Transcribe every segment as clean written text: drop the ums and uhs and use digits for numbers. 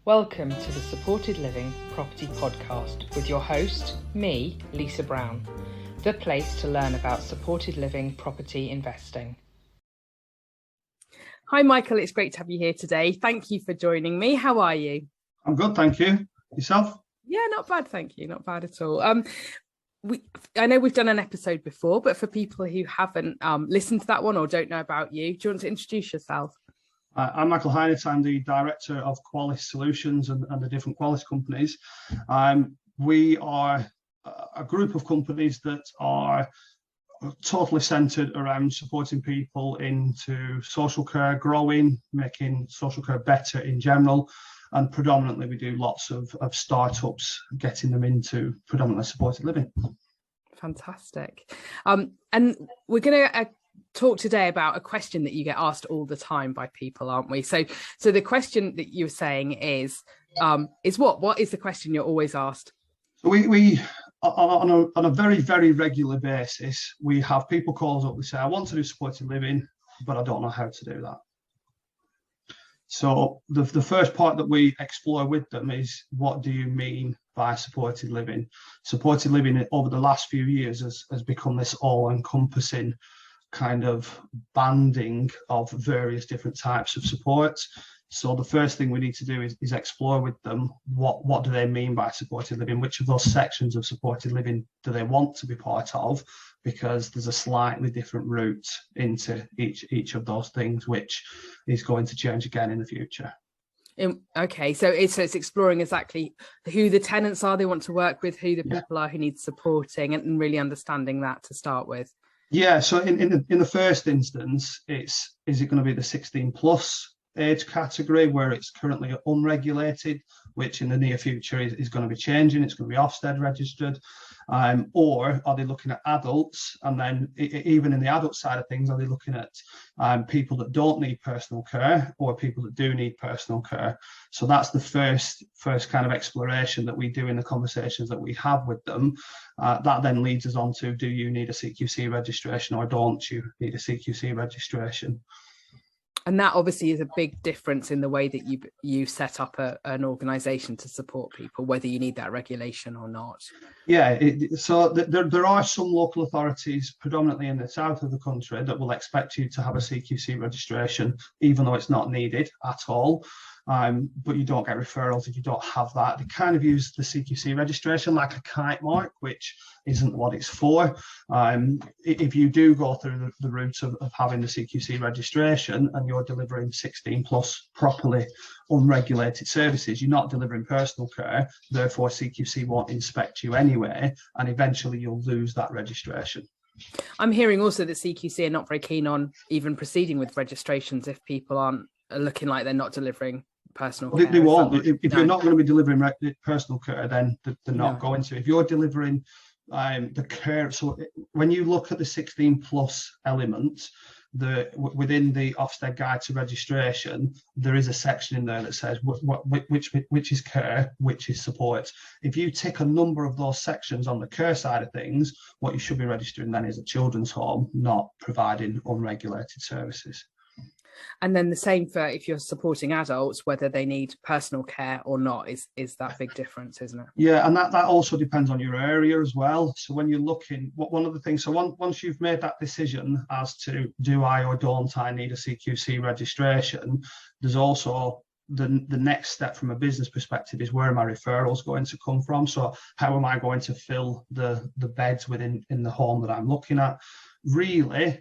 Welcome to the Supported Living Property Podcast with your host, me, Lisa Brown, the place to learn about supported living property investing. Hi, Michael. It's great to have you here today. Thank you for joining me. How are you? I'm good, thank you. Yourself? Yeah, not bad, thank you. Not bad at all. I know we've done an episode before, but for people who haven't listened to that one or don't know about you, do you want to introduce yourself? I'm Michael Hinett. I'm the director of Qualis Solutions and the different Qualis Companies. We are a group of companies that are totally centred around supporting people into social care, growing, making social care better in general. And predominantly we do lots of startups, getting them into predominantly supported living. Fantastic. And we're going to talk today about a question that you get asked all the time by people, aren't we? So the question that you're saying is what is the question you're always asked? We on a very, very regular basis, we have people call us up and say, I want to do supported living, but I don't know how to do that. So the first part that we explore with them is, what do you mean by supported living? Supported living over the last few years has become this all-encompassing kind of banding of various different types of support. So the first thing we need to do is explore with them what do they mean by supported living, which of those sections of supported living do they want to be part of, because there's a slightly different route into each of those things, which is going to change again in the future. Okay, so it's exploring exactly who the tenants are they want to work with, who the people are who need supporting, and really understanding that to start with. Yeah, so in the first instance, is it going to be the 16 plus age category where it's currently unregulated, which in the near future is going to be changing, it's going to be Ofsted registered, or are they looking at adults? And then even in the adult side of things, are they looking at people that don't need personal care or people that do need personal care? So that's the first kind of exploration that we do in the conversations that we have with them. That then leads us on to, do you need a CQC registration or don't you need a CQC registration? And that obviously is a big difference in the way that you set up an organisation to support people, whether you need that regulation or not. Yeah, so there are some local authorities, predominantly in the south of the country, that will expect you to have a CQC registration, even though it's not needed at all. But you don't get referrals if you don't have that. They kind of use the CQC registration like a kite mark, which isn't what it's for. If you do go through the route of having the CQC registration and you're delivering 16 plus properly unregulated services, you're not delivering personal care, therefore CQC won't inspect you anyway, and eventually you'll lose that registration. I'm hearing also that CQC are not very keen on even proceeding with registrations if people aren't looking like they're not delivering personal care. They won't. If you're not going to be delivering personal care, then they're not going to. If you're delivering the care, so when you look at the 16 plus element, within the Ofsted Guide to Registration, there is a section in there that says which is care, which is support. If you tick a number of those sections on the care side of things, what you should be registering then is a children's home, not providing unregulated services. And then the same for if you're supporting adults, whether they need personal care or not, is that big difference, isn't it? Yeah, and that also depends on your area as well. So when you're looking, one of the things, so once you've made that decision as to do I or don't I need a CQC registration, there's also the next step from a business perspective is, where are my referrals going to come from? So how am I going to fill the beds in the home that I'm looking at? Really,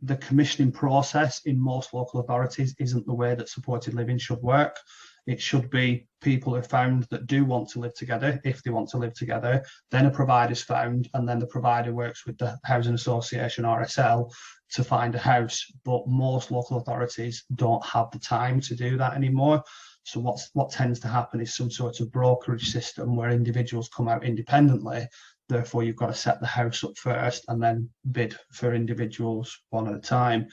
the commissioning process in most local authorities isn't the way that supported living should work. It should be people are found that do want to live together, if they want to live together, then a provider's found, and then the provider works with the housing association, RSL, to find a house. But most local authorities don't have the time to do that anymore. So what tends to happen is some sort of brokerage system where individuals come out independently. Therefore, you've got to set the house up first and then bid for individuals one at a time.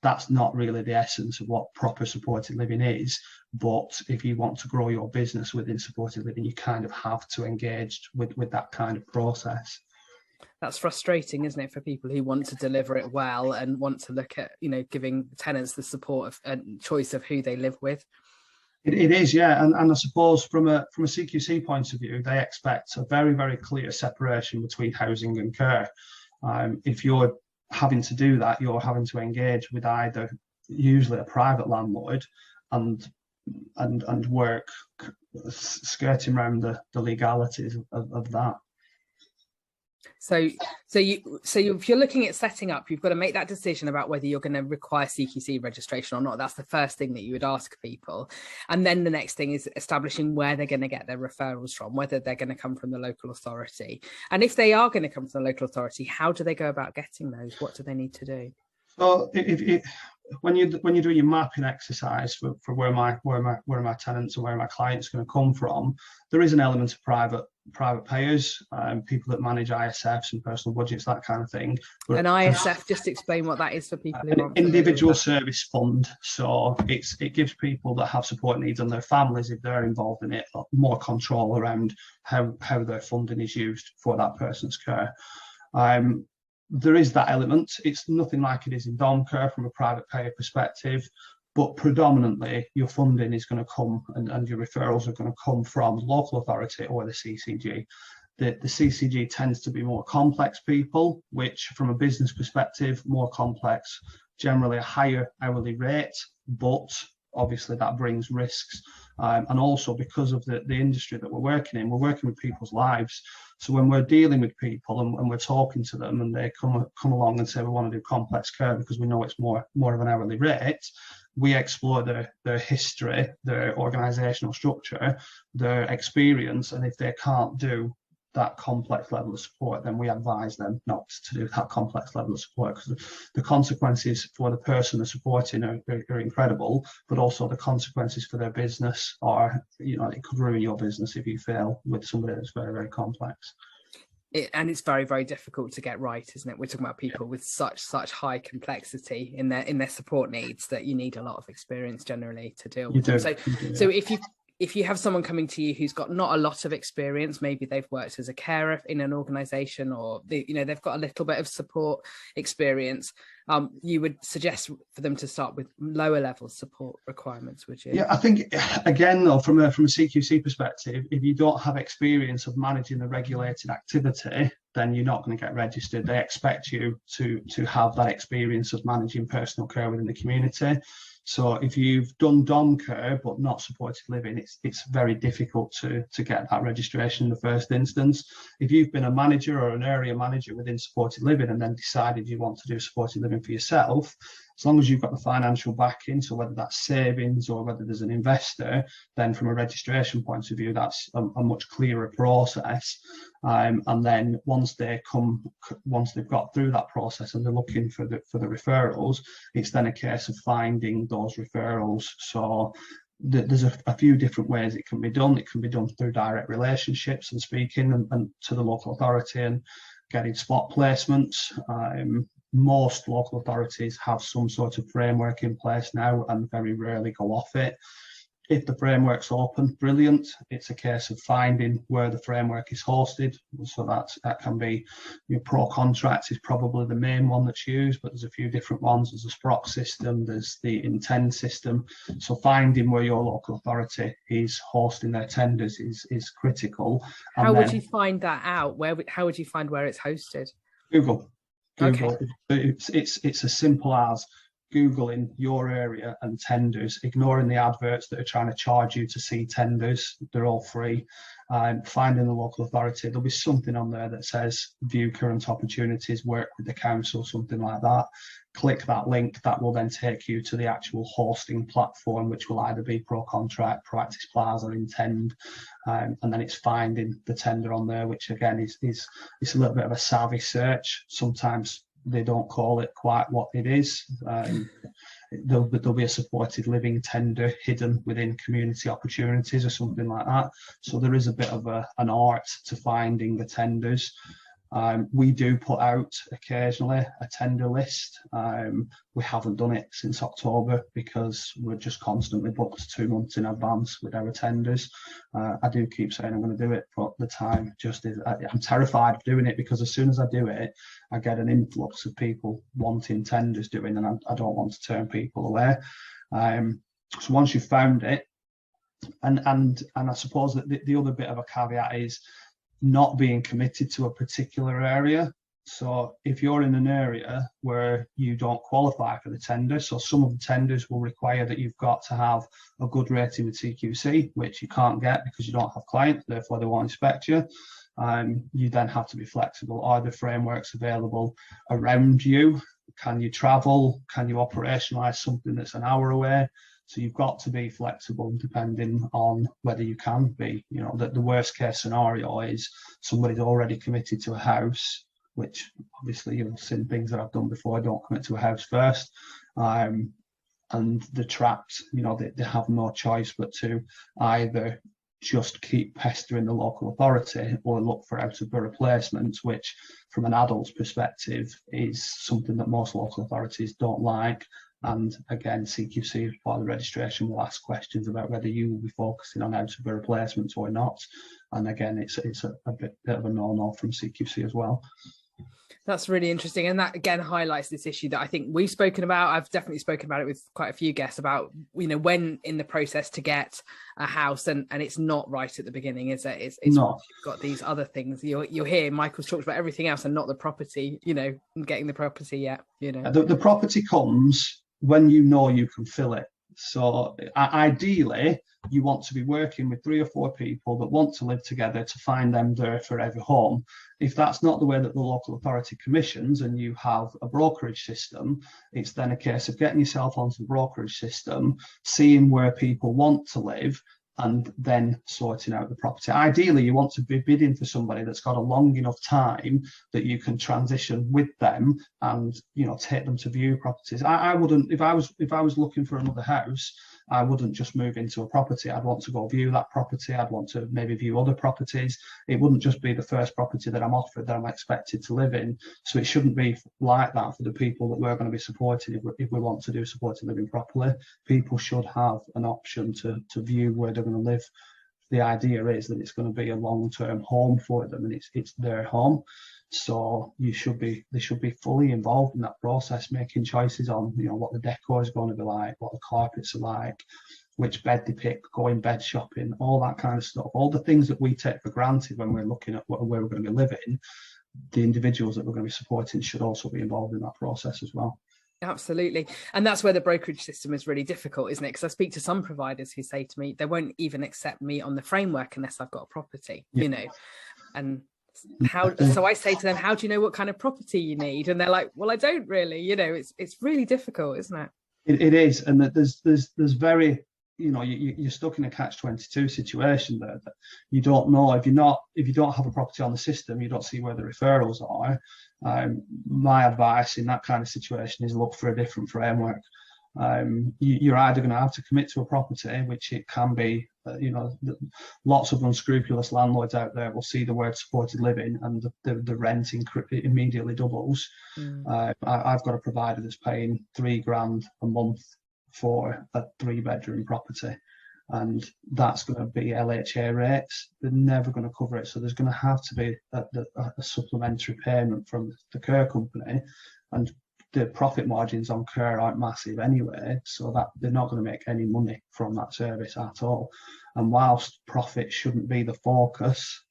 That's not really the essence of what proper supported living is. But if you want to grow your business within supported living, you kind of have to engage with that kind of process. That's frustrating, isn't it, for people who want to deliver it well and want to look at, giving tenants the support and choice of who they live with. It is, yeah, and I suppose from a CQC point of view, they expect a very, very clear separation between housing and care. If you're having to do that, you're having to engage with either usually a private landlord and work skirting around the legalities of that. So if you're looking at setting up, you've got to make that decision about whether you're going to require CQC registration or not. That's the first thing that you would ask people. And then the next thing is establishing where they're going to get their referrals from, whether they're going to come from the local authority. And if they are going to come from the local authority, how do they go about getting those? What do they need to do? So when you're doing your mapping exercise for where my tenants and where my clients are going to come from, there is an element of private payers, people that manage ISFs and personal budgets, that kind of thing. But an ISF, just explain what that is for people who aren't individual service fund. So it gives people that have support needs and their families, if they're involved in it, more control around how their funding is used for that person's care. There is that element. It's nothing like it is in dom care from a private payer perspective, but predominantly your funding is going to come and your referrals are going to come from the local authority or the CCG. The CCG tends to be more complex people, which from a business perspective, more complex, generally a higher hourly rate, but obviously that brings risks. And also because of the industry that we're working in, we're working with people's lives. So when we're dealing with people and we're talking to them and they come along and say, we want to do complex care because we know it's more of an hourly rate, we explore their history, their organisational structure, their experience. And if they can't do that complex level of support, then we advise them not to do that complex level of support, because the consequences for the person they're supporting are incredible, but also the consequences for their business are, it could ruin your business if you fail with somebody that's very, very complex. And it's very, very difficult to get right, isn't it? We're talking about people with such high complexity in their support needs that you need a lot of experience generally to deal with them. So if you have someone coming to you who's got not a lot of experience, maybe they've worked as a carer in an organisation, or they've got a little bit of support experience, you would suggest for them to start with lower level support requirements, would you? Yeah, I think again though, from a CQC perspective, if you don't have experience of managing the regulated activity, then you're not going to get registered. They expect you to have that experience of managing personal care within the community. So if you've done dom care but not supported living, it's very difficult to get that registration in the first instance. If you've been a manager or an area manager within supported living and then decided you want to do supported living for yourself, as long as you've got the financial backing, so whether that's savings or whether there's an investor, then from a registration point of view, that's a much clearer process. And then once they've got through that process and they're looking for the referrals, it's then a case of finding those referrals. So there's a few different ways it can be done. It can be done through direct relationships and speaking and to the local authority and getting spot placements. Most local authorities have some sort of framework in place now and very rarely go off it. If the framework's open, brilliant. It's a case of finding where the framework is hosted. So that can be your Pro Contracts is probably the main one that's used, but there's a few different ones. There's a Sprock system, there's the Intend system. So finding where your local authority is hosting their tenders is critical. And how would you find that out? How would you find where it's hosted? Google. Okay. It's as simple as Googling your area and tenders, ignoring the adverts that are trying to charge you to see tenders. They're all free. Finding the local authority, there'll be something on there that says view current opportunities, work with the council, something like that. Click that link. That will then take you to the actual hosting platform, which will either be Pro Contract, Practice Plaza, Intend, and then it's finding the tender on there, which again is a little bit of a savvy search. Sometimes they don't call it quite what it is. There'll be a supported living tender hidden within community opportunities or something like that. So there is a bit of an art to finding the tenders. We do put out occasionally a tender list. We haven't done it since October because we're just constantly booked 2 months in advance with our tenders. I do keep saying I'm going to do it, but the time just is. I'm terrified of doing it because as soon as I do it, I get an influx of people wanting tenders doing, and I don't want to turn people away. So once you've found it, And I suppose that the other bit of a caveat is not being committed to a particular area. So if you're in an area where you don't qualify for the tender, so some of the tenders will require that you've got to have a good rating with CQC, which you can't get because you don't have clients, therefore they won't inspect you. You then have to be flexible. Are the frameworks available around you? Can you travel? Can you operationalize something that's an hour away? So you've got to be flexible depending on whether you can be. You know, the worst case scenario is somebody's already committed to a house, which obviously you've seen things that I've done before. Don't commit to a house first. And they're trapped. You know, they have no choice but to either just keep pestering the local authority or look for out-of-borough placements, which from an adult's perspective is something that most local authorities don't like. And again, CQC as part of the registration will ask questions about whether you will be focusing on out-of-borough placements or not. And again, it's a bit of a no-no from CQC as well. That's really interesting. And that again highlights this issue that I think we've spoken about. I've definitely spoken about it with quite a few guests about, you know, when in the process to get a house, and it's not right at the beginning, is it? It's not. You've got these other things. You'll hear Michael's talked about everything else and not the property, you know, getting the property yet, you know. The property comes when you know you can fill it. So ideally, you want to be working with 3 or 4 people that want to live together to find them their forever home. If that's not the way that the local authority commissions and you have a brokerage system, it's then a case of getting yourself onto the brokerage system, seeing where people want to live, and then sorting out the property. Ideally, you want to be bidding for somebody that's got a long enough time that you can transition with them and, you know, take them to view properties. I wouldn't, if I was looking for another house, I wouldn't just move into a property. I'd want to go view that property. I'd want to maybe view other properties. It wouldn't just be the first property that I'm offered that I'm expected to live in. So it shouldn't be like that for the people that we're going to be supporting. If we want to do supported living properly, people should have an option to view where they're going to live. The idea is that it's going to be a long-term home for them, and it's their home. So they should be fully involved in that process, making choices on, you know, what the decor is going to be like, what the carpets are like, which bed they pick, going bed shopping, all that kind of stuff. All the things that we take for granted when we're looking at where we're going to be living, the individuals that we're going to be supporting should also be involved in that process as well. Absolutely. And that's where the brokerage system is really difficult, isn't it? Because I speak to some providers who say to me, they won't even accept me on the framework unless I've got a property, you know, and so I say to them, how do you know what kind of property you need? And they're like, well, I don't really, you know. It's really difficult, isn't it? It is. And that there's very, you know, you're stuck in a catch-22 situation there, that you don't know. If you don't have a property on the system, you don't see where the referrals are. My advice in that kind of situation is look for a different framework. You're either going to have to commit to a property, which it can be, you know, lots of unscrupulous landlords out there will see the word supported living and the rent immediately doubles. I've got a provider that's paying $3,000 a month for a 3-bedroom property, and that's going to be LHA rates. They're never going to cover it, so there's going to have to be a supplementary payment from the care company, and the profit margins on care aren't massive anyway, so that they're not going to make any money from that service at all. And whilst profit shouldn't be the focus,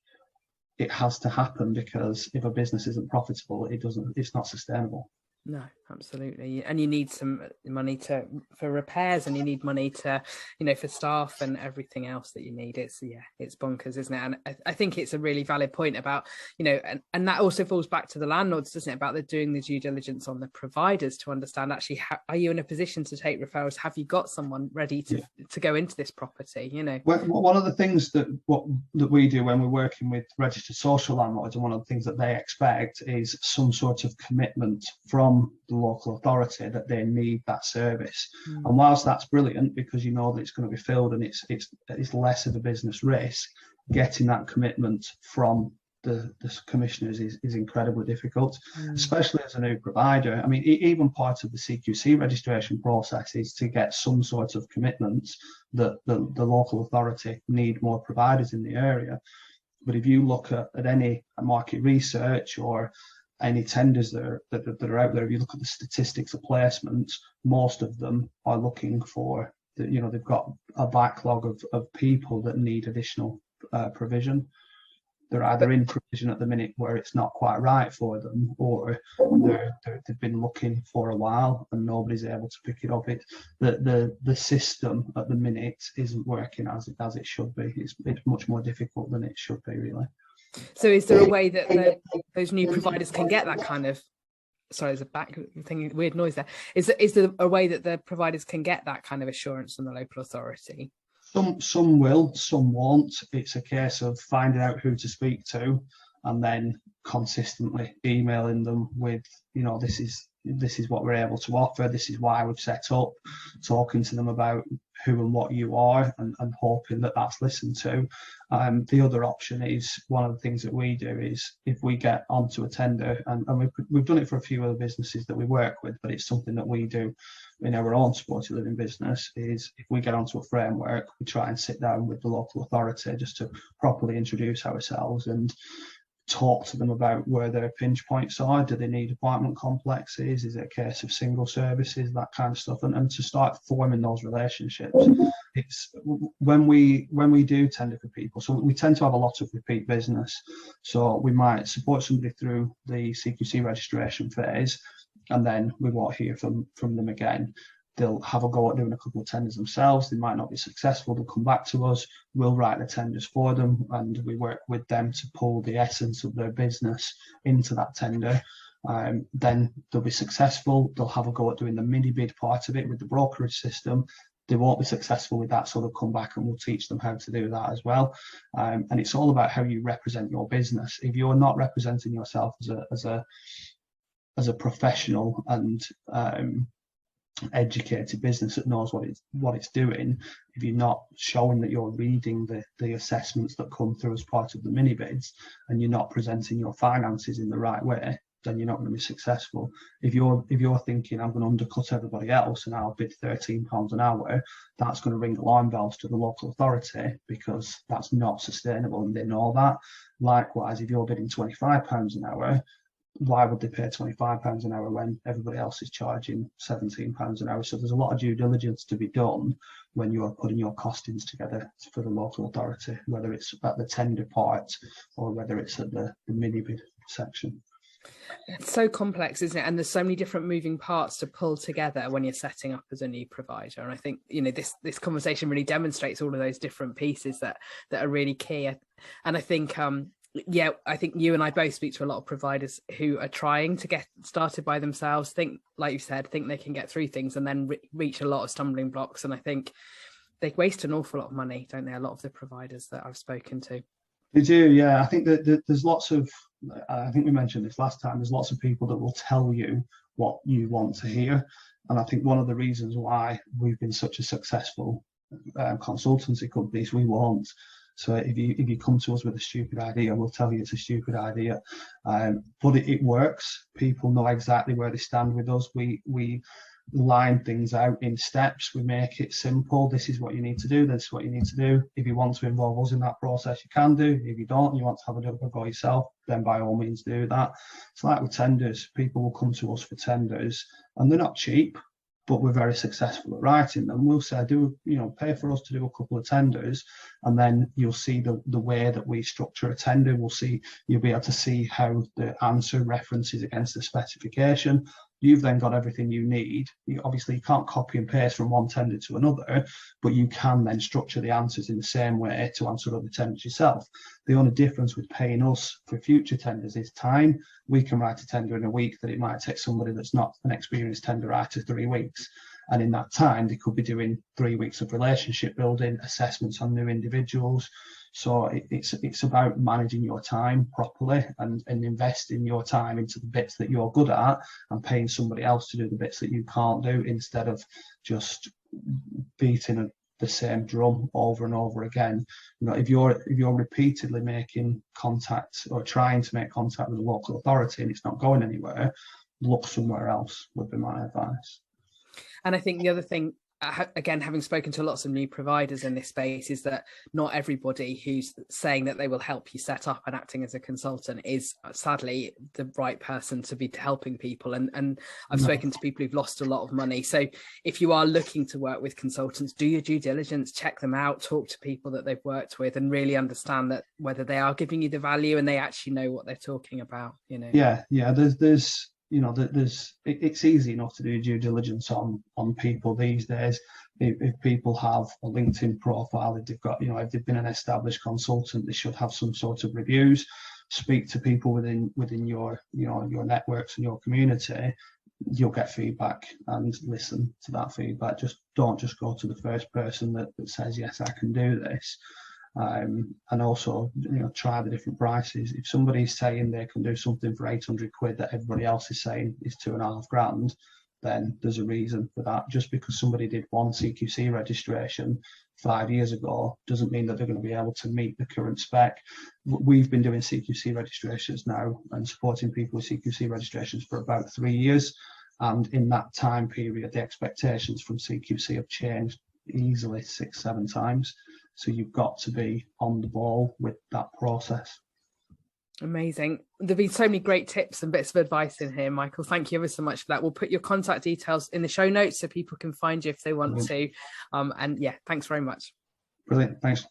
it has to happen, because if a business isn't profitable, it's not sustainable. No, absolutely. And you need some money for repairs, and you need money to, you know, for staff and everything else that you need. It's bonkers, isn't it? And I think it's a really valid point about, you know, and that also falls back to the landlords, doesn't it, about doing the due diligence on the providers to understand actually, are you in a position to take referrals? Have you got someone ready to go into this property, you know? Well, one of the things that we do when we're working with registered social landlords, and one of the things that they expect is some sort of commitment from the local authority that they need that service. And whilst that's brilliant, because you know that it's going to be filled and it's less of a business risk, getting that commitment from the commissioners is incredibly difficult, especially as a new provider. I mean, even part of the CQC registration process is to get some sort of commitment that the local authority need more providers in the area. But if you look at any market research or any tenders that are out there, if you look at the statistics of placements, most of them are looking for they've got a backlog of people that need additional provision. They're either in provision at the minute where it's not quite right for them, or they've been looking for a while and nobody's able to pick it up. The system at the minute isn't working as it should be. It's much more difficult than it should be, really. So is there a way that those new providers can get that kind of, sorry, there's a back thing, weird noise there. Is there a way that the providers can get that kind of assurance from the local authority? Some will, some won't. It's a case of finding out who to speak to and then consistently emailing them with, this is what we're able to offer, this is why we've set up, talking to them about who and what you are, and hoping that that's listened to. The other option is, one of the things that we do is, if we get onto a tender, and we've done it for a few other businesses that we work with, but it's something that we do in our own supported living business, is if we get onto a framework, we try and sit down with the local authority just to properly introduce ourselves and talk to them about where their pinch points are. Do they need apartment complexes? Is it a case of single services? That kind of stuff, and to start forming those relationships. It's when we do tender for people, so we tend to have a lot of repeat business. So we might support somebody through the CQC registration phase, and then we won't hear from them again. They'll have a go at doing a couple of tenders themselves. They might not be successful. They'll come back to us. We'll write the tenders for them, and we work with them to pull the essence of their business into that tender. Then they'll be successful. They'll have a go at doing the mini bid part of it with the brokerage system. They won't be successful with that, so they'll come back and we'll teach them how to do that as well. And it's all about how you represent your business. If you're not representing yourself as a professional and educated business that knows what it's doing, if you're not showing that you're reading the assessments that come through as part of the mini bids, and you're not presenting your finances in the right way, then you're not going to be successful. If you're thinking, I'm going to undercut everybody else and I'll bid £13 an hour, that's going to ring alarm bells to the local authority, because that's not sustainable, and they know that. Likewise, if you're bidding £25 an hour, why would they pay £25 an hour when everybody else is charging £17 an hour? So there's a lot of due diligence to be done when you're putting your costings together for the local authority, whether it's at the tender part or whether it's at the mini bid section. It's so complex, isn't it? And there's so many different moving parts to pull together when you're setting up as a new provider. And I think, this conversation really demonstrates all of those different pieces that are really key. And I think, I think you and I both speak to a lot of providers who are trying to get started by themselves, like you said, think they can get through things, and then reach a lot of stumbling blocks. And I think they waste an awful lot of money, don't they? A lot of the providers that I've spoken to. They do, yeah. I think that there's lots of, I think we mentioned this last time, there's lots of people that will tell you what you want to hear. And I think one of the reasons why we've been such a successful consultancy company is we won't. So if you come to us with a stupid idea, we'll tell you it's a stupid idea. But it works. People know exactly where they stand with us. We line things out in steps. We make it simple. This is what you need to do. This is what you need to do. If you want to involve us in that process, you can do. If you don't, you want to have a go yourself, then by all means do that. It's like with tenders. People will come to us for tenders, and they're not cheap, but we're very successful at writing them. We'll say, pay for us to do a couple of tenders, and then you'll see the way that we structure a tender. You'll be able to see how the answer references against the specification. You've then got everything you need. Obviously, you can't copy and paste from one tender to another, but you can then structure the answers in the same way to answer other tenders yourself. The only difference with paying us for future tenders is time. We can write a tender in a week that it might take somebody that's not an experienced tender writer 3 weeks. And in that time, they could be doing 3 weeks of relationship building, assessments on new individuals. So it's about managing your time properly and investing your time into the bits that you're good at, and paying somebody else to do the bits that you can't do, instead of just beating the same drum over and over again. If you're repeatedly making contact or trying to make contact with a local authority and it's not going anywhere, look somewhere else would be my advice. And I think the other thing again, having spoken to lots of new providers in this space, is that not everybody who's saying that they will help you set up and acting as a consultant is sadly the right person to be helping people. And I've spoken to people who've lost a lot of money. So if you are looking to work with consultants, do your due diligence, check them out, talk to people that they've worked with, and really understand that whether they are giving you the value and they actually know what they're talking about, you know. Yeah, there's you know, it's easy enough to do due diligence on people these days. If people have a LinkedIn profile, if they've got, you know, if they've been an established consultant, they should have some sort of reviews. Speak to people within your, you know, your networks and your community. You'll get feedback and listen to that feedback. Don't just go to the first person that says, yes, I can do this. And also, you know, try the different prices. If somebody's saying they can do something for 800 quid that everybody else is saying is 2.5 grand, then there's a reason for that. Just because somebody did one CQC registration 5 years ago doesn't mean that they're going to be able to meet the current spec. We've been doing CQC registrations now and supporting people with CQC registrations for about 3 years. And in that time period, the expectations from CQC have changed easily 6-7 times. So you've got to be on the ball with that process. Amazing. There've been so many great tips and bits of advice in here, Michael. Thank you ever so much for that. We'll put your contact details in the show notes so people can find you if they want to. And yeah, thanks very much. Brilliant. Thanks.